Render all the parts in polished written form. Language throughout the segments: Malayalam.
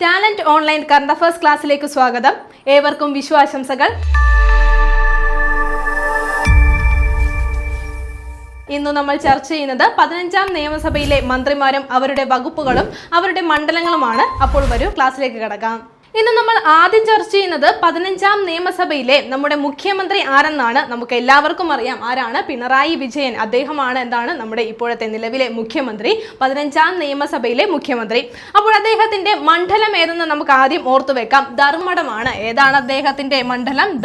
ടാലന്റ് ഓൺലൈൻ കറണ്ട് അഫയേഴ്സ് ക്ലാസ്സിലേക്ക് സ്വാഗതം. ഏവർക്കും വിശ്വാശംസകൾ. ഇന്ന് നമ്മൾ ചർച്ച ചെയ്യുന്നത് 15ാം നിയമസഭയിലെ മന്ത്രിമാരും അവരുടെ വകുപ്പുകളും അവരുടെ മണ്ഡലങ്ങളുമാണ്. അപ്പോൾ വരൂ ക്ലാസ്സിലേക്ക് കടക്കാം. ഇന്ന് നമ്മൾ ആദ്യം ചർച്ച ചെയ്യുന്നത് 15ാം നിയമസഭയിലെ നമ്മുടെ മുഖ്യമന്ത്രി ആരെന്നാണ്. നമുക്ക് എല്ലാവർക്കും അറിയാം ആരാണ്. പിണറായി വിജയൻ. അദ്ദേഹമാണ് നമ്മുടെ ഇപ്പോഴത്തെ നിലവിലെ മുഖ്യമന്ത്രി, 15ാം നിയമസഭയിലെ മുഖ്യമന്ത്രി. അപ്പോൾ അദ്ദേഹത്തിന്റെ മണ്ഡലം ഏതെന്ന് നമുക്ക് ആദ്യം ഓർത്തു വെക്കാം. ധർമ്മടമാണ്. ഏതാണ് അദ്ദേഹത്തിന്റെ മണ്ഡലം?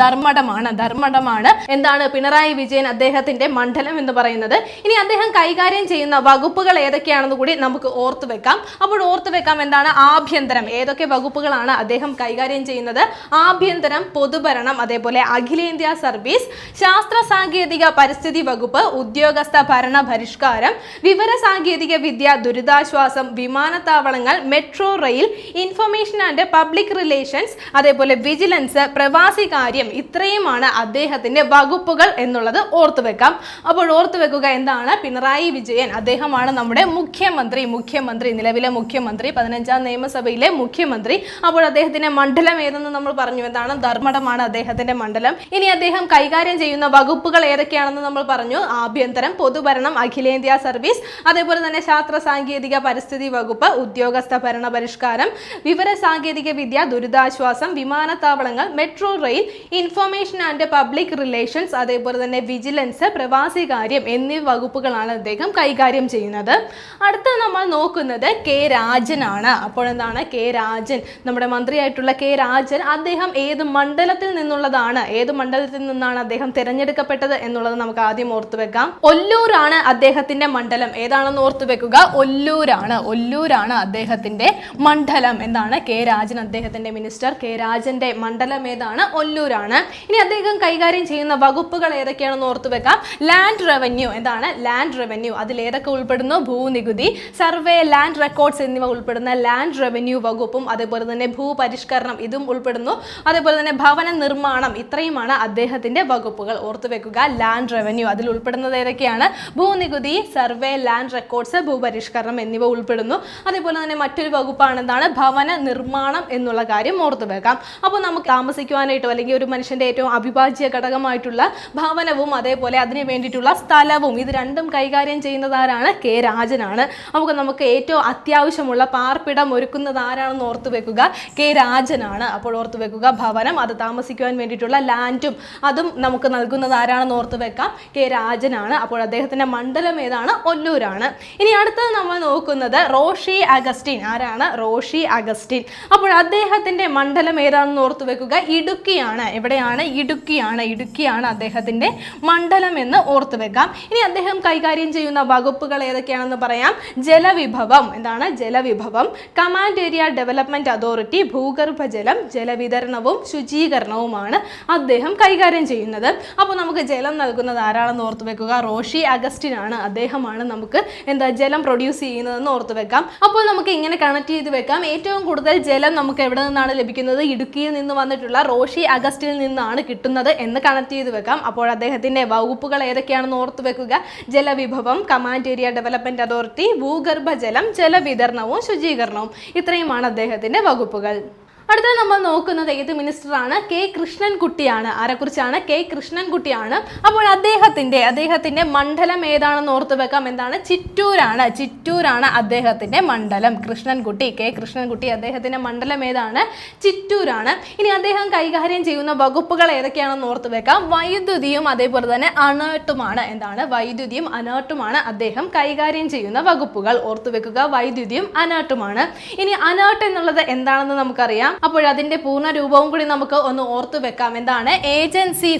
ധർമ്മടമാണ്. എന്താണ് പിണറായി വിജയൻ അദ്ദേഹത്തിന്റെ മണ്ഡലം എന്ന് പറയുന്നത്. ഇനി അദ്ദേഹം കൈകാര്യം ചെയ്യുന്ന വകുപ്പുകൾ ഏതൊക്കെയാണെന്ന് കൂടി നമുക്ക് ഓർത്തു വെക്കാം. അപ്പോൾ ഓർത്തു വെക്കാം എന്താണ് ആഭ്യന്തരം. ഏതൊക്കെ വകുപ്പുകളാണ് അദ്ദേഹം കൈകാര്യം ചെയ്യുന്നത്? ആഭ്യന്തരം, പൊതുഭരണം, അതേപോലെ അഖിലേന്ത്യാ സർവീസ്, ശാസ്ത്ര സാങ്കേതിക പരിസ്ഥിതി വകുപ്പ്, ഉദ്യോഗസ്ഥ ഭരണ പരിഷ്കാരം, വിവര സാങ്കേതിക വിദ്യ, ദുരിതാശ്വാസം, വിമാനത്താവളങ്ങൾ, metro rail, information and public relations, അതേപോലെ വിജിലൻസ്, പ്രവാസി കാര്യം. ഇത്രയുമാണ് അദ്ദേഹത്തിന്റെ വകുപ്പുകൾ എന്നുള്ളത് ഓർത്തു വെക്കാം. അപ്പോൾ ഓർത്തു വെക്കുക എന്താണ് പിണറായി വിജയൻ അദ്ദേഹമാണ് നമ്മുടെ മുഖ്യമന്ത്രി, നിലവിലെ മുഖ്യമന്ത്രി, 15ാം നിയമസഭയിലെ മുഖ്യമന്ത്രി. അപ്പോൾ അദ്ദേഹത്തിന്റെ മണ്ഡലം ഏതെന്ന് നമ്മൾ പറഞ്ഞു. എന്താണ്? ധർമ്മടമാണ് അദ്ദേഹത്തിന്റെ മണ്ഡലം. ഇനി അദ്ദേഹം കൈകാര്യം ചെയ്യുന്ന വകുപ്പുകൾ ഏതൊക്കെയാണെന്ന് നമ്മൾ പറഞ്ഞു. ആഭ്യന്തരം, പൊതുഭരണം, അഖിലേന്ത്യാ സർവീസ്, അതേപോലെ തന്നെ ശാസ്ത്ര സാങ്കേതിക പരിസ്ഥിതി വകുപ്പ്, ഉദ്യോഗസ്ഥ ഭരണ പരിഷ്കാരം, വിവര സാങ്കേതിക വിദ്യ, ദുരിതാശ്വാസം, വിമാനത്താവളങ്ങൾ, metro rail, information and public relations, അതേപോലെ തന്നെ വിജിലൻസ്, പ്രവാസി കാര്യം എന്നീ വകുപ്പുകളാണ് അദ്ദേഹം കൈകാര്യം ചെയ്യുന്നത്. അടുത്ത നമ്മൾ നോക്കുന്നത് കെ രാജനാണ്. അപ്പോൾ എന്താണ് കെ രാജൻ? നമ്മുടെ മന്ത്രിയായിട്ടുള്ള കെ രാജൻ അദ്ദേഹം ഏത് മണ്ഡലത്തിൽ നിന്നുള്ളതാണ്? ഏത് മണ്ഡലത്തിൽ നിന്നാണ് അദ്ദേഹം തിരഞ്ഞെടുക്കപ്പെട്ടത് എന്നുള്ളത് നമുക്ക് ആദ്യം ഓർത്തു വെക്കാം. ഒല്ലൂരാണ് അദ്ദേഹത്തിന്റെ മണ്ഡലം. ഏതാണെന്ന് ഓർത്തു വെക്കുക. ഒല്ലൂരാണ് അദ്ദേഹത്തിന്റെ മണ്ഡലം. എന്താണ് കെ രാജൻ അദ്ദേഹത്തിന്റെ മിനിസ്റ്റർ. കെ രാജന്റെ മണ്ഡലം ഏതാണ്? ഒല്ലൂരാണ്. ഇനി അദ്ദേഹം കൈകാര്യം ചെയ്യുന്ന വകുപ്പുകൾ ഏതൊക്കെയാണെന്ന് ഓർത്തു വെക്കാം. Land revenue. എന്താണ് ലാൻഡ് റവന്യൂ? അതിൽ ഏതൊക്കെ ഉൾപ്പെടുന്നു? ഭൂനികുതി, സർവേ, ലാൻഡ് റെക്കോർഡ്സ് എന്നിവ ഉൾപ്പെടുന്ന ലാൻഡ് റവന്യൂ വകുപ്പും, അതേപോലെ തന്നെ ഭൂപരിഷ്കരണം ഇതും ഉൾപ്പെടുന്നു. അതേപോലെ തന്നെ ഭവന നിർമ്മാണം. ഇത്രയുമാണ് അദ്ദേഹത്തിന്റെ വകുപ്പുകൾ. ഓർത്തു വെക്കുക ലാൻഡ് റവന്യൂ. അതിൽ ഉൾപ്പെടുന്നത് ഏതൊക്കെയാണ്? ഭൂനികുതി, സർവേ, ലാൻഡ് റെക്കോർഡ്സ്, ഭൂപരിഷ്കരണം എന്നിവ ഉൾപ്പെടുന്നു. അതേപോലെ തന്നെ മറ്റൊരു വകുപ്പാണ് എന്താണ് ഭവന നിർമ്മാണം എന്നുള്ള കാര്യം ഓർത്തു വെക്കാം. അപ്പോൾ നമുക്ക് താമസിക്കുവാനായിട്ടോ അല്ലെങ്കിൽ ഒരു മനുഷ്യന്റെ ഏറ്റവും അവിഭാജ്യ ഘടകമായിട്ടുള്ള ഭവനവും അതേപോലെ അതിന് വേണ്ടിയിട്ടുള്ള സ്ഥലവും ഇത് രണ്ടും കൈകാര്യം ചെയ്യുന്നത് ആരാണ്? കെ രാജനാണ്. നമുക്ക് ഏറ്റവും അത്യാവശ്യമുള്ള പാർപ്പിടം ഒരുക്കുന്നത് ആരാണെന്ന് ഓർത്തു വെക്കുക. കെ രാജനാണ്. അപ്പോൾ ഓർത്തു വെക്കുക ഭവനം, അത് താമസിക്കുവാൻ വേണ്ടിയിട്ടുള്ള ലാൻഡും അതും നമുക്ക് നൽകുന്നത് ആരാണെന്ന് ഓർത്തു വെക്കാം. കെ രാജനാണ്. അപ്പോൾ അദ്ദേഹത്തിന്റെ മണ്ഡലം ഏതാണ്? ഒല്ലൂരാണ്. ഇനി അടുത്തത് നമ്മൾ നോക്കുന്നത് റോഷി അഗസ്റ്റിൻ. ആരാണ്? റോഷി അഗസ്റ്റിൻ. അപ്പോൾ അദ്ദേഹത്തിന്റെ മണ്ഡലം ഏതാണെന്ന് ഓർത്തു വെക്കുക. ഇടുക്കിയാണ്. എവിടെയാണ്? ഇടുക്കിയാണ് അദ്ദേഹത്തിന്റെ മണ്ഡലം എന്ന് ഓർത്തു വെക്കാം. ഇനി അദ്ദേഹം കൈകാര്യം ചെയ്യുന്ന വകുപ്പുകൾ ഏതൊക്കെയാണെന്ന് പറയാം. ജലവിഭവം. എന്താണ് ജലവിഭവം? കമാൻഡ് ഏരിയ ഡെവലപ്മെന്റ് അതോറിറ്റി, ഭൂഗർഭജലം, ജലവിതരണവും ശുചീകരണവുമാണ് അദ്ദേഹം കൈകാര്യം ചെയ്യുന്നത്. അപ്പോൾ നമുക്ക് ജലം നൽകുന്നത് ആരാണെന്ന് ഓർത്തു വെക്കുക. റോഷി അഗസ്റ്റിൻ ആണ്. അദ്ദേഹമാണ് നമുക്ക് ജലം പ്രൊഡ്യൂസ് ചെയ്യുന്നതെന്ന് ഓർത്തു വെക്കാം. അപ്പോൾ നമുക്ക് ഇങ്ങനെ കണക്ട് ചെയ്ത് വെക്കാം. ഏറ്റവും കൂടുതൽ ജലം നമുക്ക് എവിടെ നിന്നാണ് ലഭിക്കുന്നത്? ഇടുക്കിയിൽ നിന്ന് വന്നിട്ടുള്ള റോഷി അഗസ്റ്റിനിൽ നിന്നാണ് കിട്ടുന്നത് എന്ന് കണക്ട് ചെയ്ത് വെക്കാം. അപ്പോൾ അദ്ദേഹത്തിന്റെ വകുപ്പുകൾ ഏതൊക്കെയാണെന്ന് ഓർത്തു വെക്കുക. ജലവിഭവം, കമാൻഡ് ഏരിയ ഡെവലപ്മെന്റ് അതോറിറ്റി, ഭൂഗർഭജലം, ജലവിതരണവും ശുചീകരണവും. ഇത്രയുമാണ് അദ്ദേഹത്തിന്റെ വകുപ്പുകൾ. അടുത്ത നമ്മൾ നോക്കുന്നത് ഏത് മിനിസ്റ്ററാണ്? കെ കൃഷ്ണൻകുട്ടിയാണ്. ആരെക്കുറിച്ചാണ്? കെ കൃഷ്ണൻകുട്ടിയാണ്. അപ്പോൾ അദ്ദേഹത്തിന്റെ മണ്ഡലം ഏതാണെന്ന് ഓർത്തു വെക്കാം. എന്താണ്? ചിറ്റൂരാണ് അദ്ദേഹത്തിന്റെ മണ്ഡലം. കെ കൃഷ്ണൻകുട്ടി അദ്ദേഹത്തിന്റെ മണ്ഡലം ഏതാണ്? ചിറ്റൂരാണ്. ഇനി അദ്ദേഹം കൈകാര്യം ചെയ്യുന്ന വകുപ്പുകൾ ഏതൊക്കെയാണെന്ന് ഓർത്തു വെക്കാം. വൈദ്യുതിയും അതേപോലെ തന്നെ അനേർട്ടുമാണ്. എന്താണ്? വൈദ്യുതിയും അനേർട്ടുമാണ് അദ്ദേഹം കൈകാര്യം ചെയ്യുന്ന വകുപ്പുകൾ. ഓർത്തു വെക്കുക വൈദ്യുതിയും അനേർട്ടുമാണ്. ഇനി അനേർട്ട് എന്നുള്ളത് എന്താണെന്ന് നമുക്കറിയാം. അപ്പോൾ അതിന്റെ പൂർണ്ണ രൂപവും കൂടി നമുക്ക് ഒന്ന് ഓർത്തു വെക്കാം. എന്താണ്? Agency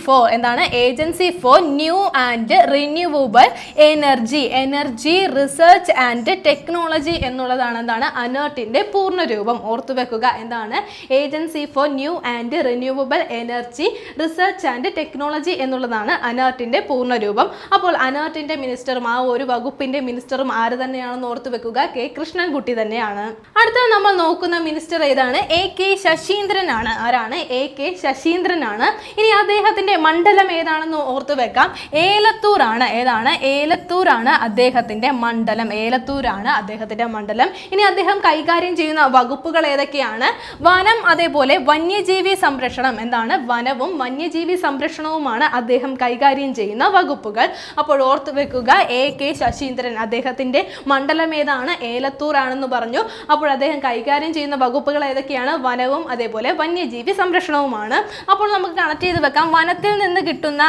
for new and renewable energy research and technology എന്നുള്ളതാണ് എന്താണ് അനേർട്ടിന്റെ പൂർണ്ണ രൂപം. ഓർത്തു വെക്കുക എന്താണ്? Agency for new and renewable energy research and technology എന്നുള്ളതാണ് അനേർട്ടിന്റെ പൂർണ്ണ രൂപം. അപ്പോൾ അനേർട്ടിന്റെ മിനിസ്റ്ററും ആ ഒരു വകുപ്പിന്റെ മിനിസ്റ്ററും ആര് തന്നെയാണെന്ന് ഓർത്തു വെക്കുക. കെ കൃഷ്ണൻകുട്ടി തന്നെയാണ്. അടുത്ത നമ്മൾ നോക്കുന്ന മിനിസ്റ്റർ ഏതാണ്? എ കെ ശശീന്ദ്രനാണ്. ആരാണ്? AK ശശീന്ദ്രനാണ്. ഇനി അദ്ദേഹത്തിന്റെ മണ്ഡലം ഏതാണെന്ന് ഓർത്തു വെക്കാം, ഏലത്തൂരാണ്. ഏതാണ്? ഏലത്തൂരാണ് അദ്ദേഹത്തിന്റെ മണ്ഡലം. ഏലത്തൂരാണ് അദ്ദേഹത്തിന്റെ മണ്ഡലം. ഇനി അദ്ദേഹം കൈകാര്യം ചെയ്യുന്ന വകുപ്പുകൾ ഏതൊക്കെയാണ്? വനം, അതേപോലെ വന്യജീവി സംരക്ഷണം. എന്താണ്? വനവും വന്യജീവി സംരക്ഷണവുമാണ് അദ്ദേഹം കൈകാര്യം ചെയ്യുന്ന വകുപ്പുകൾ. അപ്പോൾ ഓർത്തു വെക്കുക, AK ശശീന്ദ്രൻ, അദ്ദേഹത്തിന്റെ മണ്ഡലം ഏതാണ്? ഏലത്തൂർ ആണെന്ന് പറഞ്ഞു. അപ്പോൾ അദ്ദേഹം കൈകാര്യം ചെയ്യുന്ന വകുപ്പുകൾ ഏതൊക്കെയാണ്? വനവും അതേപോലെ വന്യജീവി സംരക്ഷണവുമാണ്. അപ്പോൾ നമുക്ക് കണക്ട് ചെയ്ത് വെക്കാം, വനത്തിൽ നിന്ന് കിട്ടുന്ന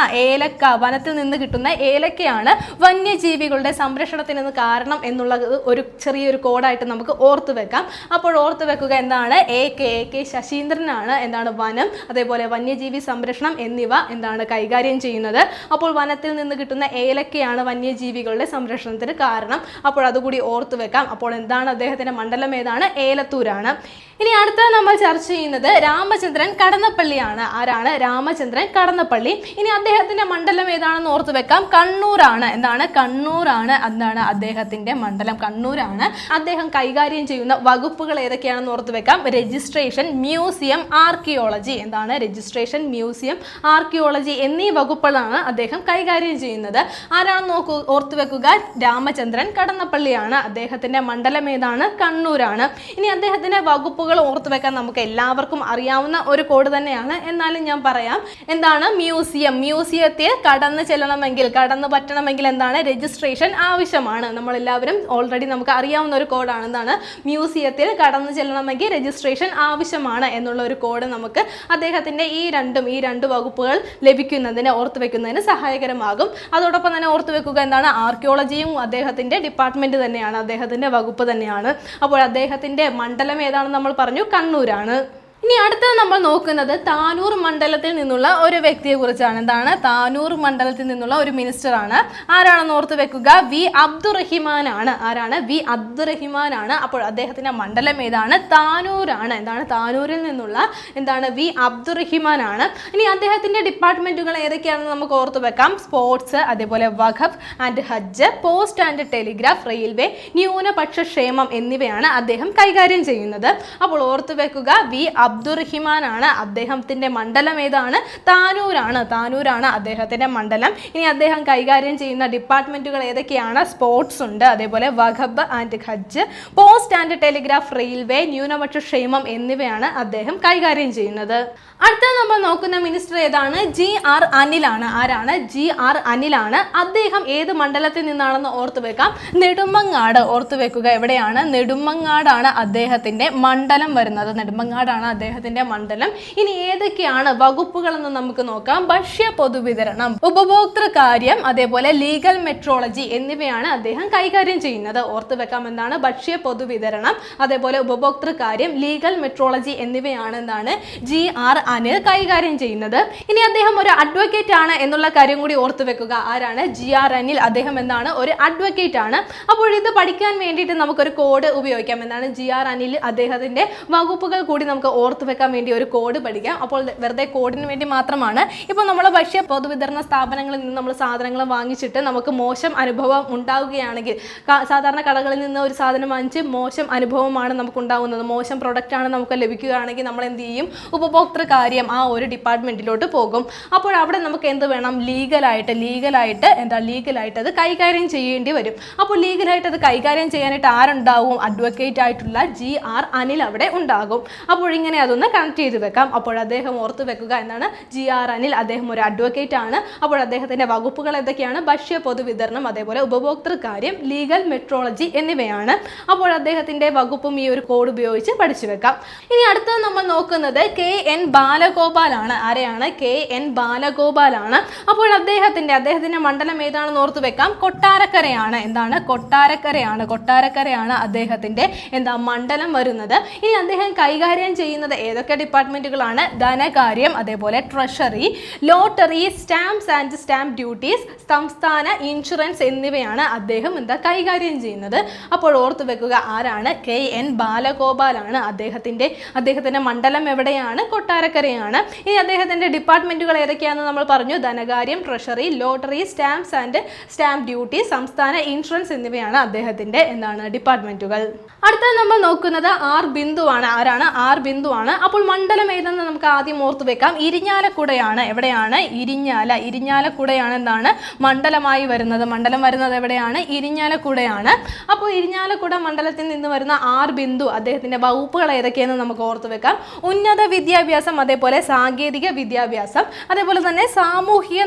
ഏലക്കയാണ് വന്യജീവികളുടെ സംരക്ഷണത്തിന് കാരണം എന്നുള്ളത് ഒരു ചെറിയൊരു കോഡായിട്ട് നമുക്ക് ഓർത്തു വെക്കാം. അപ്പോൾ ഓർത്തു വെക്കുക എന്താണ്? AK ശശീന്ദ്രനാണ് എന്താണ്? വനം, അതേപോലെ വന്യജീവി സംരക്ഷണം എന്നിവ എന്താണ് കൈകാര്യം ചെയ്യുന്നത്. അപ്പോൾ വനത്തിൽ നിന്ന് കിട്ടുന്ന ഏലക്കയാണ് വന്യജീവികളുടെ സംരക്ഷണത്തിന് കാരണം. അപ്പോൾ അതുകൂടി ഓർത്തു വെക്കാം. അപ്പോൾ എന്താണ് അദ്ദേഹത്തിന്റെ മണ്ഡലം ഏതാണ്? ഏലത്തൂരാണ്. ഇനി അടുത്ത നമ്മൾ ചർച്ച ചെയ്യുന്നത് രാമചന്ദ്രൻ കടന്നപ്പള്ളിയാണ്. ആരാണ്? രാമചന്ദ്രൻ കടന്നപ്പള്ളി. ഇനി അദ്ദേഹത്തിന്റെ മണ്ഡലം ഏതാണെന്ന് ഓർത്തു വെക്കാം, കണ്ണൂരാണ്. എന്താണ്? കണ്ണൂരാണ് എന്താണ് അദ്ദേഹത്തിന്റെ മണ്ഡലം, കണ്ണൂരാണ്. അദ്ദേഹം കൈകാര്യം ചെയ്യുന്ന വകുപ്പുകൾ ഏതൊക്കെയാണെന്ന് ഓർത്തു വെക്കാം, രജിസ്ട്രേഷൻ, മ്യൂസിയം, ആർക്കിയോളജി. എന്താണ്? രജിസ്ട്രേഷൻ, മ്യൂസിയം, ആർക്കിയോളജി എന്നീ വകുപ്പുകളാണ് അദ്ദേഹം കൈകാര്യം ചെയ്യുന്നത്. ആരാണെന്ന് ഓർത്തു വെക്കുക, രാമചന്ദ്രൻ കടന്നപ്പള്ളിയാണ്. അദ്ദേഹത്തിന്റെ മണ്ഡലം ഏതാണ്? കണ്ണൂരാണ്. ഇനി അദ്ദേഹത്തിന്റെ വകുപ്പുകൾ ഓർത്തു വെക്കാൻ നമുക്ക് എല്ലാവർക്കും അറിയാവുന്ന ഒരു കോഡ് തന്നെയാണ്, എന്നാലും ഞാൻ പറയാം. എന്താണ്? മ്യൂസിയം. മ്യൂസിയത്തിൽ കടന്നു പറ്റണമെങ്കിൽ എന്താണ്? രജിസ്ട്രേഷൻ ആവശ്യമാണ്. നമ്മളെല്ലാവരും ഓൾറെഡി നമുക്ക് അറിയാവുന്ന ഒരു കോഡാണ്. എന്താണ്? മ്യൂസിയത്തിൽ കടന്നു ചെല്ലണമെങ്കിൽ രജിസ്ട്രേഷൻ ആവശ്യമാണ് എന്നുള്ള ഒരു കോഡ് നമുക്ക് അദ്ദേഹത്തിന്റെ ഈ രണ്ട് വകുപ്പുകൾ ലഭിക്കുന്നതിന് ഓർത്തു വെക്കുന്നതിന് സഹായകരമാകും. അതോടൊപ്പം തന്നെ ഓർത്തു വെക്കുക എന്താണ്? ആർക്കിയോളജിയും അദ്ദേഹത്തിന്റെ ഡിപ്പാർട്ട്മെന്റ് തന്നെയാണ്, അദ്ദേഹത്തിന്റെ വകുപ്പ് തന്നെയാണ്. അപ്പോൾ അദ്ദേഹത്തിന്റെ മണ്ഡലം ഏതാണെന്ന് നമ്മൾ പറഞ്ഞു, കണ്ണൂരാണ്. ഇനി അടുത്തത് നമ്മൾ നോക്കുന്നത് താനൂർ മണ്ഡലത്തിൽ നിന്നുള്ള ഒരു വ്യക്തിയെ കുറിച്ചാണ്. എന്താണ്? താനൂർ മണ്ഡലത്തിൽ നിന്നുള്ള ഒരു മിനിസ്റ്റർ ആണ്. ആരാണെന്ന് ഓർത്ത് വെക്കുക, വി അബ്ദുറഹിമാൻ ആണ്. ആരാണ്? വി അബ്ദുറഹിമാൻ ആണ്. അപ്പോൾ അദ്ദേഹത്തിന്റെ മണ്ഡലം ഏതാണ്? താനൂരാണ്. എന്താണ്? താനൂരിൽ നിന്നുള്ള എന്താണ്? വി അബ്ദുറഹിമാൻ ആണ്. ഇനി അദ്ദേഹത്തിന്റെ ഡിപ്പാർട്ട്മെന്റുകൾ ഏതൊക്കെയാണെന്ന് നമുക്ക് ഓർത്ത് വെക്കാം, സ്പോർട്സ്, അതേപോലെ Waqf and Hajj, post and telegraph, railway, ന്യൂനപക്ഷ ക്ഷേമം എന്നിവയാണ് അദ്ദേഹം കൈകാര്യം ചെയ്യുന്നത്. അപ്പോൾ ഓർത്ത് വെക്കുക, വി അബ്ദുറഹിമാൻ ആണ്. അദ്ദേഹത്തിന്റെ മണ്ഡലം ഏതാണ്? താനൂരാണ്. താനൂരാണ് അദ്ദേഹത്തിന്റെ മണ്ഡലം. ഇനി അദ്ദേഹം കൈകാര്യം ചെയ്യുന്ന ഡിപ്പാർട്ട്മെന്റുകൾ ഏതൊക്കെയാണ്? സ്പോർട്സ് ഉണ്ട്, അതേപോലെ Waqf and Hajj, post and telegraph, railway, ന്യൂനപക്ഷ ക്ഷേമം എന്നിവയാണ് അദ്ദേഹം കൈകാര്യം ചെയ്യുന്നത്. അടുത്തത് നമ്മൾ നോക്കുന്ന മിനിസ്റ്റർ ഏതാണ്? GR അനിലാണ്. ആരാണ്? GR അനിലാണ്. അദ്ദേഹം ഏത് മണ്ഡലത്തിൽ നിന്നാണെന്ന് ഓർത്തു വെക്കാം, നെടുമങ്ങാട്. ഓർത്തു വെക്കുക, എവിടെയാണ്? നെടുമങ്ങാടാണ് അദ്ദേഹത്തിന്റെ മണ്ഡലം വരുന്നത്. നെടുമങ്ങാടാണ് അദ്ദേഹത്തിന്റെ മണ്ഡലം. ഇനി ഏതൊക്കെയാണ് വകുപ്പുകളെന്ന് നമുക്ക് നോക്കാം. ഭക്ഷ്യ പൊതുവിതരണം, ഉപഭോക്തൃ കാര്യം, അതേപോലെ ലീഗൽ മെട്രോളജി എന്നിവയാണ് അദ്ദേഹം കൈകാര്യം ചെയ്യുന്നത്. ഓർത്തു വെക്കാം എന്താണ്? ഭക്ഷ്യ പൊതുവിതരണം, അതേപോലെ ഉപഭോക്തൃ കാര്യം, ലീഗൽ മെട്രോളജി എന്നിവയാണ് എന്താണ്? GR അനിൽ കൈകാര്യം ചെയ്യുന്നത്. ഇനി അദ്ദേഹം ഒരു അഡ്വക്കേറ്റ് ആണ് എന്നുള്ള കാര്യം കൂടി ഓർത്തു വെക്കുക. ആരാണ്? GR അനിൽ. അദ്ദേഹം എന്താണ്? ഒരു അഡ്വക്കേറ്റ് ആണ്. അപ്പോൾ ഇത് പഠിക്കാൻ വേണ്ടിയിട്ട് നമുക്കൊരു കോഡ് ഉപയോഗിക്കാം. എന്താണ്? GR അനിൽ അദ്ദേഹത്തിന്റെ വകുപ്പുകൾ കൂടി നമുക്ക് ഓർത്തു വെക്കാൻ വേണ്ടി ഒരു കോഡ് പഠിക്കാം. അപ്പോൾ വെറുതെ കോഡിന് വേണ്ടി മാത്രമാണ്. ഇപ്പോൾ നമ്മൾ ഭക്ഷ്യ പൊതുവിതരണ സ്ഥാപനങ്ങളിൽ നിന്ന് നമ്മൾ സാധനങ്ങൾ വാങ്ങിച്ചിട്ട് നമുക്ക് മോശം അനുഭവം ഉണ്ടാവുകയാണെങ്കിൽ, സാധാരണ കടകളിൽ നിന്ന് ഒരു സാധനം വാങ്ങിച്ച് മോശം അനുഭവമാണ് നമുക്ക് ഉണ്ടാകുന്നത്, മോശം പ്രൊഡക്റ്റ് ആണ് നമുക്ക് ലഭിക്കുകയാണെങ്കിൽ നമ്മൾ എന്ത് ചെയ്യും? ഉപഭോക്തൃ കാര്യം ആ ഒരു ഡിപ്പാർട്ട്മെന്റിലോട്ട് പോകും. അപ്പോൾ അവിടെ നമുക്ക് എന്ത് വേണം? ലീഗലായിട്ട് അത് കൈകാര്യം ചെയ്യേണ്ടി വരും. അപ്പോൾ ലീഗലായിട്ട് അത് കൈകാര്യം ചെയ്യാനായിട്ട് ആരുണ്ടാവും? അഡ്വക്കേറ്റ് ആയിട്ടുള്ള GR അനിൽ അവിടെ ഉണ്ടാകും. അപ്പോൾ ഇങ്ങനെ അതൊന്ന് കണക്ട് ചെയ്ത് വെക്കാം. അപ്പോൾ അദ്ദേഹം ഓർത്തു വെക്കുക എന്താണ്? GR അനിൽ. അദ്ദേഹം ഒരു അഡ്വക്കേറ്റ് ആണ്. അപ്പോൾ അദ്ദേഹത്തിന്റെ വകുപ്പുകൾ ഏതൊക്കെയാണ്? ഭക്ഷ്യ പൊതുവിതരണം, അതേപോലെ ഉപഭോക്തൃ കാര്യം, ലീഗൽ മെട്രോളജി എന്നിവയാണ്. അപ്പോൾ അദ്ദേഹത്തിന്റെ വകുപ്പും ഈ ഒരു കോഡ് ഉപയോഗിച്ച് പഠിച്ചു വെക്കാം. ഇനി അടുത്തത് നമ്മൾ നോക്കുന്നത് KN ബാലഗോപാൽ ആണ്. ആരെയാണ്? KN ബാലഗോപാൽ ആണ്. അപ്പോൾ അദ്ദേഹത്തിന്റെ മണ്ഡലം ഏതാണെന്ന് ഓർത്തു വെക്കാം, കൊട്ടാരക്കരയാണ്. എന്താണ്? കൊട്ടാരക്കരയാണ് അദ്ദേഹത്തിന്റെ മണ്ഡലം വരുന്നത്. ഇനി അദ്ദേഹം കൈകാര്യം ചെയ്യുന്നത് ഏതൊക്കെ ഡിപ്പാർട്ട്മെന്റുകളാണ്? ധനകാര്യം, അതേപോലെ treasury, lottery, stamps and stamp duties, സംസ്ഥാന ഇൻഷുറൻസ് എന്നിവയാണ് അദ്ദേഹം കൈകാര്യം ചെയ്യുന്നത്. അപ്പോൾ ഓർത്തു വെക്കുക, ആരാണ്? KN ബാലഗോപാൽ ആണ്. അദ്ദേഹത്തിന്റെ മണ്ഡലം എവിടെയാണ്? കൊട്ടാരക്കരയാണ്. ഇനി അദ്ദേഹത്തിന്റെ ഡിപ്പാർട്ട്മെന്റുകൾ ഏതൊക്കെയാണെന്ന് നമ്മൾ പറഞ്ഞു. ധനകാര്യം, treasury, lottery, stamps and stamp duty, സംസ്ഥാന ഇൻഷുറൻസ് എന്നിവയാണ് അദ്ദേഹത്തിന്റെ ഡിപ്പാർട്ട്മെന്റുകൾ. അടുത്തത് നമ്മൾ നോക്കുന്നത് R ബിന്ദു ആണ്. ആരാണ്? R ബിന്ദു ബിന്ദുവാണ്. അപ്പോൾ മണ്ഡലം ഏതെന്ന് നമുക്ക് ആദ്യം ഓർത്ത് വെക്കാം. ഇരിഞ്ഞാലക്കുടയാണ്. എവിടെയാണ്? ഇരിഞ്ഞാലക്കുടയാണ് എന്താണ് മണ്ഡലമായി വരുന്നത്. മണ്ഡലം വരുന്നത് എവിടെയാണ്? ഇരിഞ്ഞാലക്കുടയാണ്. അപ്പോൾ ഇരിഞ്ഞാലക്കുട മണ്ഡലത്തിൽ നിന്ന് വരുന്ന ആർ ബിന്ദു അദ്ദേഹത്തിന്റെ വകുപ്പുകൾ ഏതൊക്കെയെന്ന് നമുക്ക് ഓർത്ത് വെക്കാം. ഉന്നത വിദ്യാഭ്യാസം, അതേപോലെ സാങ്കേതിക വിദ്യാഭ്യാസം, അതേപോലെ തന്നെ സാമൂഹ്യ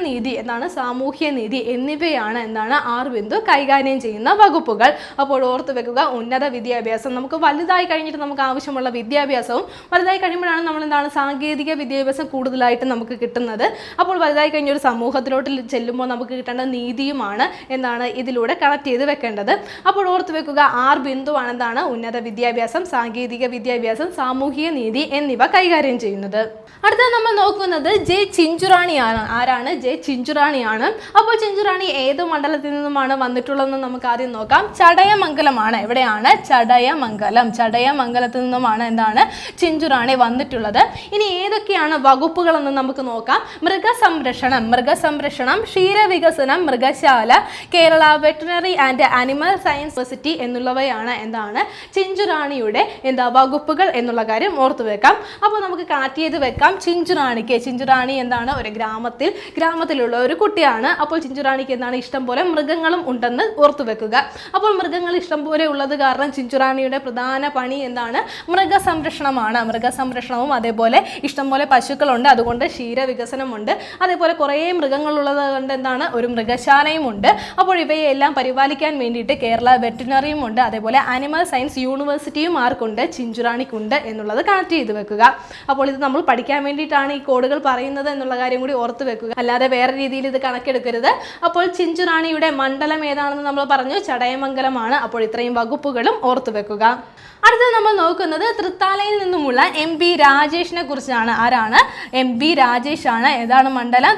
നീതി എന്നിവയാണ് എന്താണ് ആർ ബിന്ദു കൈകാര്യം ചെയ്യുന്ന വകുപ്പുകൾ. അപ്പോൾ ഓർത്ത് വെക്കുക, ഉന്നത വിദ്യാഭ്യാസം നമുക്ക് വലുതായി കഴിഞ്ഞിട്ട് നമുക്ക് ആവശ്യമുള്ള വിദ്യാഭ്യാസവും, വലുതായി കഴിയുമ്പോഴാണ് നമ്മൾ എന്താണ് സാങ്കേതിക വിദ്യാഭ്യാസം കൂടുതലായിട്ട് നമുക്ക് കിട്ടുന്നത്. അപ്പോൾ വലുതായി കഴിഞ്ഞ ഒരു സമൂഹത്തിലോട്ട് ചെല്ലുമ്പോൾ നമുക്ക് കിട്ടേണ്ട നീതിയുമാണ് എന്താണ് ഇതിലൂടെ കണക്ട് ചെയ്ത് വെക്കേണ്ടത്. അപ്പോൾ ഓർത്ത് വെക്കുക, ആർ ബിന്ദുവാണ് എന്താണ് ഉന്നത വിദ്യാഭ്യാസം, സാങ്കേതിക വിദ്യാഭ്യാസം, സാമൂഹിക നീതി എന്നിവ കൈകാര്യം ചെയ്യുന്നത്. അടുത്ത നമ്മൾ നോക്കുന്നത് ജെ ചിഞ്ചുറാണിയാണ്. ആരാണ്? ജെ ചിഞ്ചുറാണിയാണ്. അപ്പോൾ ചിഞ്ചുറാണി ഏത് മണ്ഡലത്തിൽ നിന്നുമാണ് വന്നിട്ടുള്ളതെന്ന് നമുക്ക് ആദ്യം നോക്കാം. ചടയമംഗലമാണ്. എവിടെയാണ്? ചടയമംഗലത്തിൽ നിന്നുമാണ് എന്താണ് ചിഞ്ചുറാണി വന്നിട്ടുള്ളത്. ഇനി ഏതൊക്കെയാണ് വകുപ്പുകളെന്ന് നമുക്ക് നോക്കാം. മൃഗസംരക്ഷണം, ക്ഷീരവികസനം, മൃഗശാല, Kerala veterinary and animal science university എന്നുള്ളവയാണ് എന്താണ് ചിഞ്ചുറാണിയുടെ വകുപ്പുകൾ എന്നുള്ള കാര്യം ഓർത്തു വെക്കാം. അപ്പോൾ നമുക്ക് കണക്ട് ചെയ്ത് വെക്കാം. ചിഞ്ചുറാണി എന്താണ് ഒരു ഗ്രാമത്തിലുള്ള ഒരു കുട്ടിയാണ്. അപ്പോൾ ചിഞ്ചുറാണിക്ക് എന്താണ് ഇഷ്ടം പോലെ മൃഗങ്ങളും ഉണ്ടെന്ന് ഓർത്തു വെക്കുക. അപ്പോൾ മൃഗങ്ങൾ ഇഷ്ടം പോലെ ഉള്ളത് കാരണം ചിഞ്ചുറാണിയുടെ പ്രധാന പണി എന്താണ്? മൃഗസംരക്ഷണവും അതേപോലെ ഇഷ്ടം പോലെ പശുക്കളുണ്ട്, അതുകൊണ്ട് ക്ഷീരവികസനമുണ്ട്, അതേപോലെ കുറേ മൃഗങ്ങളുള്ളത് കൊണ്ട് എന്താണ് ഒരു മൃഗശാലയും ഉണ്ട്. അപ്പോൾ ഇവയെല്ലാം പരിപാലിക്കാൻ വേണ്ടിയിട്ട് കേരള വെറ്ററിനറിയും ഉണ്ട്, അതേപോലെ അനിമൽ സയൻസ് യൂണിവേഴ്സിറ്റിയും ആർക്കുണ്ട്? ചിഞ്ചുറാണിക്കുണ്ട് എന്നുള്ളത് കണക്ട് ചെയ്ത് വെക്കുക. അപ്പോൾ ഇത് നമ്മൾ പഠിക്കാൻ വേണ്ടിയിട്ടാണ് ഈ കോഡുകൾ പറയുന്നത് എന്നുള്ള കാര്യം കൂടി ഓർത്ത് വെക്കുക, അല്ലാതെ വേറെ രീതിയിൽ ഇത് കണക്കെടുക്കരുത്. അപ്പോൾ ചിഞ്ചുറാണിയുടെ മണ്ഡലം ഏതാണെന്ന് നമ്മൾ പറഞ്ഞു, ചടയമംഗലമാണ്. അപ്പോൾ ഇത്രയും വകുപ്പുകളും ഓർത്തു വെക്കുക. അടുത്തത് നമ്മൾ നോക്കുന്നത് തൃത്താലയിൽ നിന്നുമുള്ള MP രാജേഷിനെ കുറിച്ചാണ്. ആരാണ്? MP രാജേഷാണ്. ഏതാണ് മണ്ഡലം?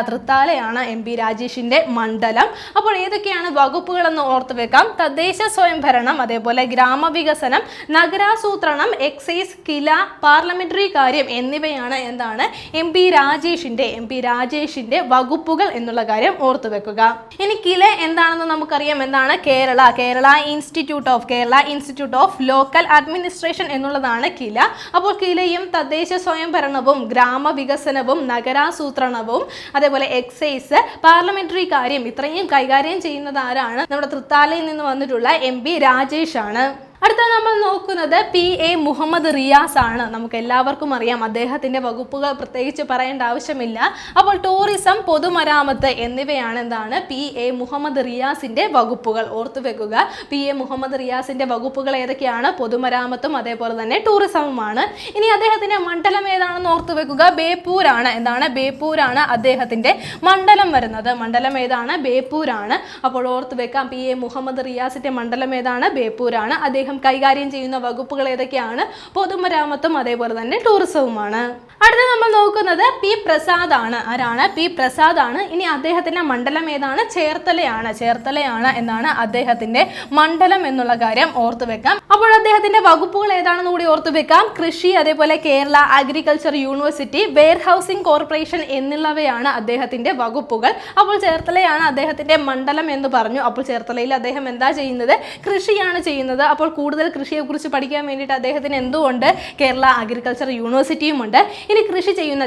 തൃത്താലയാണ് MP രാജേഷിന്റെ മണ്ഡലം. അപ്പോൾ ഏതൊക്കെയാണ് വകുപ്പുകളെന്ന് ഓർത്ത് വെക്കാം. തദ്ദേശ സ്വയംഭരണം, അതേപോലെ ഗ്രാമവികസനം, നഗരാസൂത്രണം, എക്സൈസ്, കില, പാർലമെന്ററി കാര്യം എന്നിവയാണ് എന്താണ് MP രാജേഷിന്റെ വകുപ്പുകൾ എന്നുള്ള കാര്യം ഓർത്തു വെക്കുക. ഇനി കില എന്താണെന്ന് നമുക്കറിയാം. എന്താണ്? Kerala institute of local administration എന്നുള്ളതാണ് കില. അപ്പോൾ കിലയും തദ്ദേശ സ്വയംഭരണവും ഗ്രാമവികസനവും നഗരാസൂത്രണവും അതേപോലെ എക്സൈസ് പാർലമെന്ററി കാര്യം ഇത്രയും കൈകാര്യം ചെയ്യുന്നത് ആരാണ്? നമ്മുടെ തൃത്താലയിൽ നിന്ന് വന്നിട്ടുള്ള MP രാജേഷ് ആണ്. അടുത്ത നമ്മൾ നോക്കുന്നത് PA മുഹമ്മദ് റിയാസ് ആണ്. നമുക്ക് എല്ലാവർക്കും അറിയാം, അദ്ദേഹത്തിന്റെ വകുപ്പുകൾ പ്രത്യേകിച്ച് പറയേണ്ട ആവശ്യമില്ല. അപ്പോൾ ടൂറിസം, പൊതുമരാമത്ത് എന്നിവയാണ് എന്താണ് PA മുഹമ്മദ് റിയാസിന്റെ വകുപ്പുകൾ. ഓർത്തു വെക്കുക, PA മുഹമ്മദ് റിയാസിന്റെ വകുപ്പുകൾ ഏതൊക്കെയാണ്? പൊതുമരാമത്തും അതേപോലെ തന്നെ ടൂറിസവുമാണ്. ഇനി അദ്ദേഹത്തിന്റെ മണ്ഡലം ഏതാണെന്ന് ഓർത്തു വെക്കുക. ബേപ്പൂരാണ്. എന്താണ്? ബേപ്പൂരാണ് അദ്ദേഹത്തിന്റെ മണ്ഡലം വരുന്നത്. മണ്ഡലം ഏതാണ്? ബേപ്പൂരാണ്. അപ്പോൾ ഓർത്തു വെക്കാം, PA മുഹമ്മദ് റിയാസിന്റെ മണ്ഡലം ഏതാണ്? ബേപ്പൂരാണ്. അദ്ദേഹം കൈകാര്യം ചെയ്യുന്ന വകുപ്പുകൾ ഏതൊക്കെയാണ്? പൊതുമരാമത്തും അതേപോലെ തന്നെ ടൂറിസവുമാണ്. അടുത്ത നമ്മൾ നോക്കുന്നത് P പ്രസാദ് ആണ്. ആരാണ്? P പ്രസാദ് ആണ്. ഇനി അദ്ദേഹത്തിന്റെ മണ്ഡലം ഏതാണ്? ചേർത്തലയാണ് എന്നാണ് അദ്ദേഹത്തിന്റെ മണ്ഡലം എന്നുള്ള കാര്യം ഓർത്തു വെക്കാം. അപ്പോൾ അദ്ദേഹത്തിന്റെ വകുപ്പുകൾ ഏതാണെന്ന് കൂടി ഓർത്തു വെക്കാം. കൃഷി, അതേപോലെ Kerala agriculture university, warehousing corporation എന്നുള്ളവയാണ് അദ്ദേഹത്തിന്റെ വകുപ്പുകൾ. അപ്പോൾ ചേർത്തലയാണ് അദ്ദേഹത്തിന്റെ മണ്ഡലം എന്ന് പറഞ്ഞു. അപ്പോൾ ചേർത്തലയിൽ അദ്ദേഹം എന്താ ചെയ്യുന്നത്? കൃഷിയാണ് ചെയ്യുന്നത്. അപ്പോൾ കൂടുതൽ കൃഷിയെക്കുറിച്ച് പഠിക്കാൻ വേണ്ടിയിട്ട് അദ്ദേഹത്തിന് എന്തുകൊണ്ട്? കേരള അഗ്രികൾച്ചർ യൂണിവേഴ്സിറ്റിയും ഉണ്ട്. ഇനി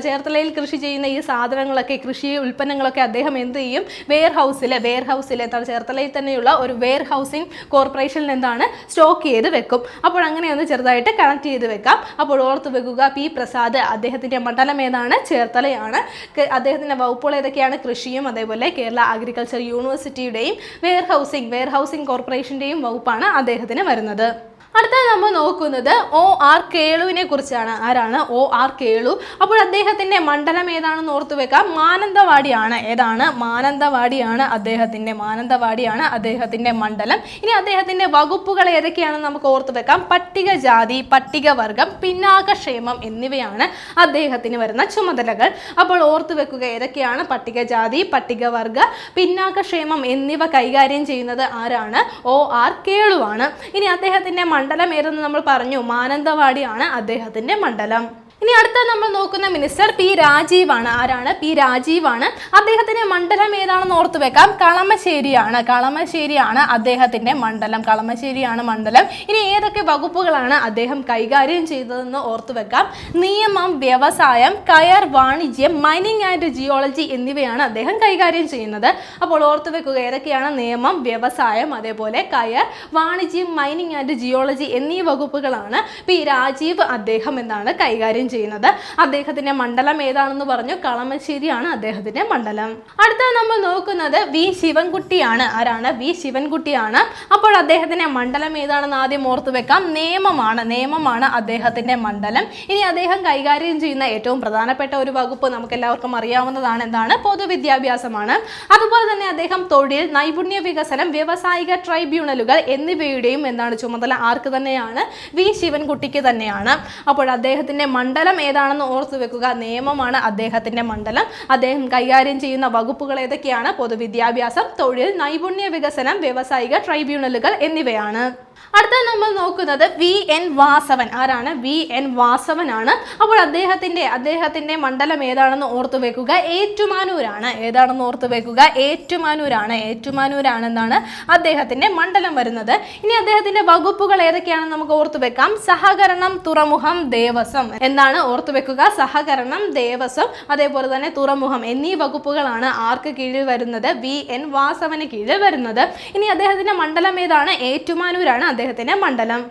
ചേർത്തലയിൽ കൃഷി ചെയ്യുന്ന ഈ സാധനങ്ങളൊക്കെ, കൃഷി ഉൽപ്പന്നങ്ങളൊക്കെ അദ്ദേഹം എന്ത് ചെയ്യും? വെയർ ഹൗസിൽ എന്താണ് ചേർത്തലയിൽ തന്നെയുള്ള ഒരു വെയർ ഹൗസിംഗ് കോർപ്പറേഷനിൽ എന്താണ് സ്റ്റോക്ക് ചെയ്ത് വെക്കും. അപ്പോൾ അങ്ങനെ ഒന്ന് ചെറുതായിട്ട് കണക്ട് ചെയ്ത് വെക്കാം. അപ്പോൾ ഓർത്ത് വെക്കുക, P പ്രസാദ് അദ്ദേഹത്തിന്റെ മണ്ഡലം ഏതാണ്? ചേർത്തലയാണ്. അദ്ദേഹത്തിന്റെ വകുപ്പുകൾ ഏതൊക്കെയാണ്? കൃഷിയും അതേപോലെ കേരള അഗ്രികൾച്ചർ യൂണിവേഴ്സിറ്റിയുടെയും വെയർ ഹൗസിംഗ് കോർപ്പറേഷന്റെയും വകുപ്പാണ് അദ്ദേഹത്തിന് വരുന്നത്. അടുത്ത നമ്മൾ നോക്കുന്നത് OR കേളുവിനെ കുറിച്ചാണ്. ആരാണ്? OR കേളു. അപ്പോൾ അദ്ദേഹത്തിന്റെ മണ്ഡലം ഏതാണെന്ന് ഓർത്തു വെക്കാം. മാനന്തവാടിയാണ്. ഏതാണ്? മാനന്തവാടിയാണ് അദ്ദേഹത്തിന്റെ മണ്ഡലം. ഇനി അദ്ദേഹത്തിന്റെ വകുപ്പുകൾ ഏതൊക്കെയാണെന്ന് നമുക്ക് ഓർത്തു വെക്കാം. പട്ടികജാതി, പട്ടികവർഗം, പിന്നാക്കക്ഷേമം എന്നിവയാണ് അദ്ദേഹത്തിന് വരുന്ന ചുമതലകൾ. അപ്പോൾ ഓർത്തു വെക്കുക, ഏതൊക്കെയാണ്? പട്ടികജാതി, പട്ടികവർഗ, പിന്നാക്കക്ഷേമം എന്നിവ കൈകാര്യം ചെയ്യുന്നത് ആരാണ്? OR കേളുവാണ്. ഇനി അദ്ദേഹത്തിന്റെ മണ്ഡലം ഏതെന്ന് നമ്മൾ പറഞ്ഞു. മാനന്തവാടിയാണ് അദ്ദേഹത്തിന്റെ മണ്ഡലം. ഇനി അടുത്ത നമ്മൾ നോക്കുന്ന മിനിസ്റ്റർ പി രാജീവ് ആണ്. ആരാണ്? പി രാജീവ് ആണ്. അദ്ദേഹത്തിന്റെ മണ്ഡലം ഏതാണെന്ന് ഓർത്തു വെക്കാം. കളമശ്ശേരിയാണ്. കളമശ്ശേരിയാണ് അദ്ദേഹത്തിന്റെ മണ്ഡലം. കളമശ്ശേരിയാണ് മണ്ഡലം. ഇനി ഏതൊക്കെ വകുപ്പുകളാണ് അദ്ദേഹം കൈകാര്യം ചെയ്തതെന്ന് ഓർത്തു വെക്കാം. നിയമം, വ്യവസായം, കയർ, വാണിജ്യം, മൈനിങ് ആൻഡ് ജിയോളജി എന്നിവയാണ് അദ്ദേഹം കൈകാര്യം ചെയ്യുന്നത്. അപ്പോൾ ഓർത്തു വെക്കുക ഏതൊക്കെയാണ്? നിയമം, വ്യവസായം, അതേപോലെ കയർ, വാണിജ്യം, മൈനിങ് ആൻഡ് ജിയോളജി എന്നീ വകുപ്പുകളാണ് പി രാജീവ് അദ്ദേഹം എന്താണ് കൈകാര്യം ചെയ്യുന്നത്. അദ്ദേഹത്തിന്റെ മണ്ഡലം ഏതാണെന്ന് പറഞ്ഞു. കളമശ്ശേരിയാണ് അദ്ദേഹത്തിന്റെ മണ്ഡലം. അടുത്ത നമ്മൾ നോക്കുന്നത് വി ശിവൻകുട്ടിയാണ്. ആരാണ്? വി ശിവൻകുട്ടിയാണ്. അപ്പോൾ അദ്ദേഹത്തിന്റെ മണ്ഡലം ഏതാണെന്ന് ആദ്യം ഓർത്തു വെക്കാം. നിയമമാണ്. നിയമമാണ് അദ്ദേഹത്തിന്റെ മണ്ഡലം. ഇനി അദ്ദേഹം കൈകാര്യം ചെയ്യുന്ന ഏറ്റവും പ്രധാനപ്പെട്ട ഒരു വകുപ്പ് നമുക്ക് എല്ലാവർക്കും അറിയാവുന്നതാണ്. എന്താണ്? പൊതുവിദ്യാഭ്യാസമാണ്. അതുപോലെ തന്നെ അദ്ദേഹം തൊഴിൽ, നൈപുണ്യ വികസനം, വ്യവസായിക ട്രൈബ്യൂണലുകൾ എന്നിവയുടെയും എന്താണ് ചുമതല ആർക്ക് തന്നെയാണ്? വി ശിവൻകുട്ടിക്ക് തന്നെയാണ്. അപ്പോൾ അദ്ദേഹത്തിന്റെ മണ്ഡലം ഏതാണെന്ന് ഓർത്തു വെക്കുക. നിയമമാണ് അദ്ദേഹത്തിന്റെ മണ്ഡലം. അദ്ദേഹം കൈകാര്യം ചെയ്യുന്ന വകുപ്പുകൾ ഏതൊക്കെയാണ്? പൊതുവിദ്യാഭ്യാസം, തൊഴിൽ, നൈപുണ്യ വികസനം, വ്യവസായിക ട്രൈബ്യൂണലുകൾ എന്നിവയാണ്. അടുത്ത നമ്മൾ നോക്കുന്നത് വി എൻ വാസവൻ. ആരാണ്? വി എൻ വാസവൻ ആണ്. അപ്പോൾ അദ്ദേഹത്തിന്റെ മണ്ഡലം ഏതാണെന്ന് ഓർത്തു വെക്കുക. ഏറ്റുമാനൂരാണ്. ഏതാണെന്ന് ഓർത്തു വെക്കുക. ഏറ്റുമാനൂരാണ്. ഏറ്റുമാനൂരാണ് എന്താണ് അദ്ദേഹത്തിന്റെ മണ്ഡലം വരുന്നത്. ഇനി അദ്ദേഹത്തിന്റെ വകുപ്പുകൾ ഏതൊക്കെയാണെന്ന് നമുക്ക് ഓർത്തു വെക്കാം. സഹകരണം, തുറമുഖം, ദേവസ്വം എന്നാണ് ഓർത്തു വെക്കുക. സഹകരണം, ദേവസ്വം, അതേപോലെ തന്നെ തുറമുഖം എന്നീ വകുപ്പുകളാണ് ആർക്ക് കീഴിൽ വരുന്നത്? വി എൻ വാസവന് കീഴിൽ വരുന്നത്. ഇനി അദ്ദേഹത്തിന്റെ മണ്ഡലം ഏതാണ്? ഏറ്റുമാനൂരാണ് അദ്ദേഹത്തിന്റെ മണ്ഡലം.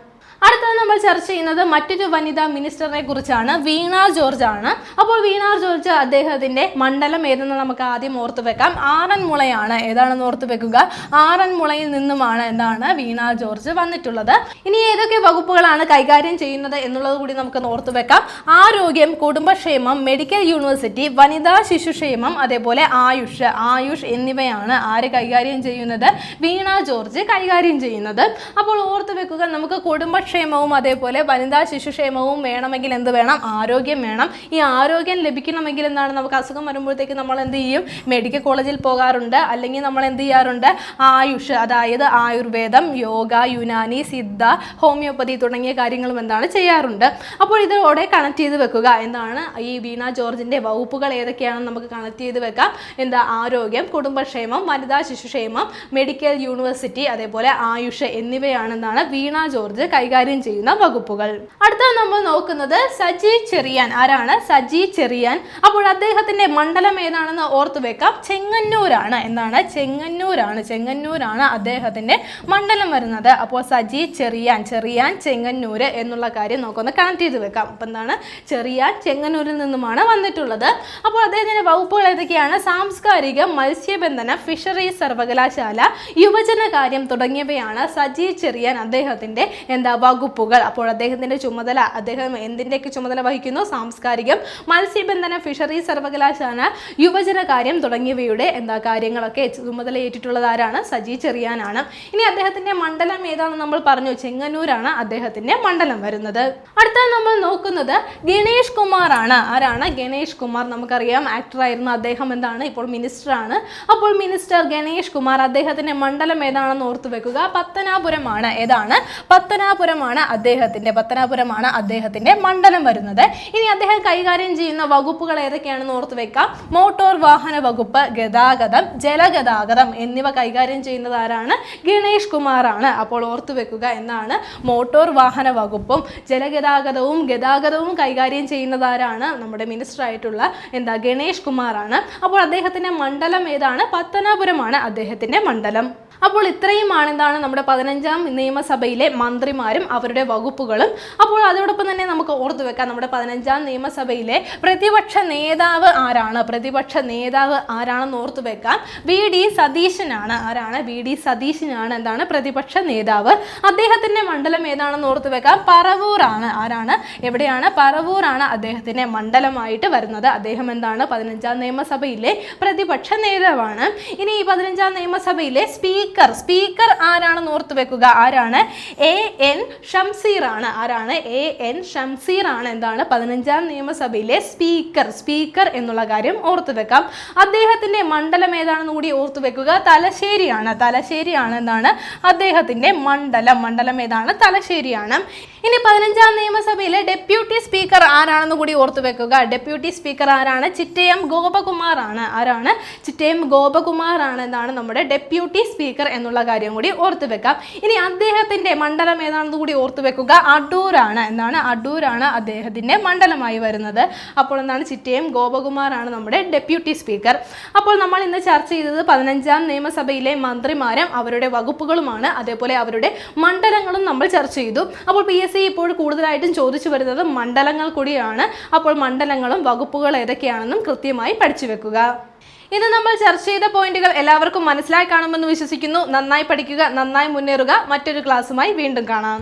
അടുത്തത് നമ്മൾ ചർച്ച ചെയ്യുന്നത് മറ്റൊരു വനിതാ മിനിസ്റ്ററിനെ കുറിച്ചാണ്. വീണ ജോർജ് ആണ്. അപ്പോൾ വീണ ജോർജ് അദ്ദേഹത്തിന്റെ മണ്ഡലം ഏതെന്ന് നമുക്ക് ആദ്യം ഓർത്തു വെക്കാം. ആറന്മുളയാണ്. ഏതാണെന്ന് ഓർത്തു വെക്കുക. ആറന്മുളയിൽ നിന്നുമാണ് എന്താണ് വീണ ജോർജ് വന്നിട്ടുള്ളത്. ഇനി ഏതൊക്കെ വകുപ്പുകളാണ് കൈകാര്യം ചെയ്യുന്നത് എന്നുള്ളത് കൂടി നമുക്ക് ഓർത്തു വെക്കാം. ആരോഗ്യം, കുടുംബക്ഷേമം, മെഡിക്കൽ യൂണിവേഴ്സിറ്റി, വനിതാ ശിശുക്ഷേമം, അതേപോലെ ആയുഷ് എന്നിവയാണ് ആര് കൈകാര്യം ചെയ്യുന്നത്? വീണ ജോർജ് കൈകാര്യം ചെയ്യുന്നത്. അപ്പോൾ ഓർത്തു വെക്കുക നമുക്ക് ക്ഷേമവും അതേപോലെ വനിതാ ശിശുക്ഷേമവും വേണമെങ്കിൽ എന്ത് വേണം? ആരോഗ്യം വേണം. ഈ ആരോഗ്യം ലഭിക്കണമെങ്കിൽ എന്താണ്? നമുക്ക് അസുഖം വരുമ്പോഴത്തേക്ക് നമ്മൾ എന്ത് ചെയ്യും? മെഡിക്കൽ കോളേജിൽ പോകാറുണ്ട്. അല്ലെങ്കിൽ നമ്മൾ എന്ത് ചെയ്യാറുണ്ട്? ആയുഷ്, അതായത് ആയുർവേദം, യോഗ, യുനാനി, സിദ്ധ, ഹോമിയോപ്പതി തുടങ്ങിയ കാര്യങ്ങളും എന്താണ് ചെയ്യാറുണ്ട്. അപ്പോൾ ഇതോടെ കണക്ട് ചെയ്ത് വെക്കുക. എന്താണ് ഈ വീണ ജോർജിന്റെ വകുപ്പുകൾ ഏതൊക്കെയാണെന്ന് നമുക്ക് കണക്ട് ചെയ്ത് വെക്കാം. എന്താ? ആരോഗ്യം, കുടുംബക്ഷേമം, വനിതാ ശിശുക്ഷേമം, മെഡിക്കൽ യൂണിവേഴ്സിറ്റി, അതേപോലെ ആയുഷ് എന്നിവയാണ് എന്താണ് വീണ ജോർജ് കൈകാര്യം ചെയ്യുന്ന വകുപ്പുകൾ. അടുത്ത നമ്മൾ നോക്കുന്നത് സജി ചെറിയാൻ. ആരാണ്? സജി ചെറിയാൻ. അപ്പോൾ അദ്ദേഹത്തിന്റെ മണ്ഡലം ഏതാണെന്ന് ഓർത്തു വെക്കാം. ചെങ്ങന്നൂരാണ്. എന്താണ്? ചെങ്ങന്നൂരാണ് അദ്ദേഹത്തിന്റെ മണ്ഡലം വരുന്നത്. അപ്പോൾ സജി ചെറിയാൻ, ചെങ്ങന്നൂര് എന്നുള്ള കാര്യം നമുക്കൊന്ന് കണക്ട് ചെയ്ത് വെക്കാം. അപ്പൊ എന്താണ്? ചെറിയാൻ ചെങ്ങന്നൂരിൽ നിന്നുമാണ് വന്നിട്ടുള്ളത്. അപ്പോൾ അദ്ദേഹത്തിന്റെ വകുപ്പുകൾ ഏതൊക്കെയാണ്? സാംസ്കാരികം, മത്സ്യബന്ധനം, ഫിഷറീസ് സർവകലാശാല, യുവജനകാര്യം തുടങ്ങിയവയാണ് സജി ചെറിയാൻ അദ്ദേഹത്തിന്റെ വകുപ്പുകൾ. അപ്പോൾ അദ്ദേഹത്തിന്റെ ചുമതല, അദ്ദേഹം എന്തിൻ്റെയൊക്കെ ചുമതല വഹിക്കുന്നു? സാംസ്കാരികം, മത്സ്യബന്ധനം, ഫിഷറീസ് സർവകലാശാല, യുവജനകാര്യം തുടങ്ങിയവയുടെ കാര്യങ്ങളൊക്കെ ചുമതലയേറ്റിട്ടുള്ളത് ആരാണ്? സജി ചെറിയാനാണ്. ഇനി അദ്ദേഹത്തിന്റെ മണ്ഡലം ഏതാണെന്ന് നമ്മൾ പറഞ്ഞു. ചെങ്ങന്നൂരാണ് അദ്ദേഹത്തിന്റെ മണ്ഡലം വരുന്നത്. അടുത്ത നമ്മൾ നോക്കുന്നത് ഗണേഷ് കുമാർ ആണ്. ആരാണ്? ഗണേഷ് കുമാർ. നമുക്കറിയാം ആക്ടർ ആയിരുന്നു അദ്ദേഹം. എന്താണ്? ഇപ്പോൾ മിനിസ്റ്റർ ആണ്. അപ്പോൾ മിനിസ്റ്റർ ഗണേഷ് കുമാർ അദ്ദേഹത്തിന്റെ മണ്ഡലം ഏതാണെന്ന് ഓർത്തു വെക്കുക. പത്തനാപുരമാണ്. ഏതാണ്? പത്തനാപുരമാണ് അദ്ദേഹത്തിന്റെ മണ്ഡലം വരുന്നത്. ഇനി അദ്ദേഹം കൈകാര്യം ചെയ്യുന്ന വകുപ്പുകൾ ഏതൊക്കെയാണെന്ന് ഓർത്തു വെക്കാം. മോട്ടോർ വാഹന വകുപ്പ്, ഗതാഗതം, ജലഗതാഗതം എന്നിവ കൈകാര്യം ചെയ്യുന്നത് ആരാണ്? ഗണേഷ് കുമാർ ആണ്. അപ്പോൾ ഓർത്തു വെക്കുക എന്താണ്? മോട്ടോർ വാഹന വകുപ്പും ഗതാഗതവും കൈകാര്യം ചെയ്യുന്നത് ആരാണ്? നമ്മുടെ മിനിസ്റ്റർ ആയിട്ടുള്ള ഗണേഷ് കുമാർ ആണ്. അപ്പോൾ അദ്ദേഹത്തിന്റെ മണ്ഡലം ഏതാണ്? പത്തനാപുരമാണ് അദ്ദേഹത്തിന്റെ മണ്ഡലം. അപ്പോൾ ഇത്രയുമാണ് എന്താണ് നമ്മുടെ 15ാം നിയമസഭയിലെ മന്ത്രിമാരും അവരുടെ വകുപ്പുകളും. അപ്പോൾ അതോടൊപ്പം തന്നെ നമുക്ക് ഓർത്തു വെക്കാം നമ്മുടെ 15ാം നിയമസഭയിലെ പ്രതിപക്ഷ നേതാവ് ആരാണെന്ന് ഓർത്തു വെക്കാം. വി ഡി സതീശനാണ്. ആരാണ്? വി ഡി സതീശനാണ് എന്താണ് പ്രതിപക്ഷ നേതാവ്. അദ്ദേഹത്തിന്റെ മണ്ഡലം ഏതാണെന്ന് ഓർത്തു വെക്കാം. പറവൂറാണ്. ആരാണ്? എവിടെയാണ്? പറവൂറാണ് അദ്ദേഹത്തിന്റെ മണ്ഡലമായിട്ട് വരുന്നത്. അദ്ദേഹം എന്താണ്? 15ാം നിയമസഭയിലെ പ്രതിപക്ഷ നേതാവാണ്. ഇനി ഈ 15ാം നിയമസഭയിലെ സ്പീക്കർ ആരാണെന്ന് ഓർത്തു വെക്കുക. ആരാണ്? എ എൻ ഷംസീർ ആണ്. ആരാണ്? എ എൻ ഷംസീർ ആണ് എന്താണ് 15ാം നിയമസഭയിലെ സ്പീക്കർ എന്നുള്ള കാര്യം ഓർത്തു വെക്കാം. അദ്ദേഹത്തിന്റെ മണ്ഡലം ഏതാണെന്ന് കൂടി ഓർത്തു വെക്കുക. തലശ്ശേരിയാണ് എന്താണ് അദ്ദേഹത്തിന്റെ മണ്ഡലം ഏതാണ്? തലശ്ശേരിയാണ്. ഇനി 15ാം നിയമസഭയിലെ ഡെപ്യൂട്ടി സ്പീക്കർ സ്പീക്കർ ആരാണെന്ന് കൂടി ഓർത്തു വെക്കുക. ഡെപ്യൂട്ടി സ്പീക്കർ ആരാണ്? ചിറ്റയം ഗോപകുമാർ ആണ്. ആരാണ്? ചിറ്റയം ഗോപകുമാർ ആണ് എന്നാണ് നമ്മുടെ ഡെപ്യൂട്ടി സ്പീക്കർ എന്നുള്ള കാര്യം കൂടി ഓർത്തു വെക്കാം. ഇനി അദ്ദേഹത്തിന്റെ മണ്ഡലം ഏതാണെന്ന് കൂടി ഓർത്തു വെക്കുക. അടൂരാണ്. എന്താണ്? അടൂരാണ് അദ്ദേഹത്തിന്റെ മണ്ഡലമായി വരുന്നത്. അപ്പോൾ എന്താണ്? ചിറ്റയം ഗോപകുമാർ ആണ് നമ്മുടെ ഡെപ്യൂട്ടി സ്പീക്കർ. അപ്പോൾ നമ്മൾ ഇന്ന് ചർച്ച ചെയ്തത് 15ാം നിയമസഭയിലെ മന്ത്രിമാരും അവരുടെ വകുപ്പുകളുമാണ്. അതേപോലെ അവരുടെ മണ്ഡലങ്ങളും നമ്മൾ ചർച്ച ചെയ്തു. അപ്പോൾ PSC ഇപ്പോൾ കൂടുതലായിട്ടും ചോദിച്ചു വരുന്നത് മണ്ഡലങ്ങൾ കൂടിയാണ്. അപ്പോൾ മണ്ഡലങ്ങളും വകുപ്പുകൾ ഏതൊക്കെയാണെന്നും കൃത്യമായി പഠിച്ചു വെക്കുക. ഇന്ന് നമ്മൾ ചർച്ച ചെയ്ത പോയിന്റുകൾ എല്ലാവർക്കും മനസ്സിലായി കാണുമെന്ന് വിശ്വസിക്കുന്നു. നന്നായി പഠിക്കുക, നന്നായി മുന്നേറുക. മറ്റൊരു ക്ലാസ്സുമായി വീണ്ടും കാണാം.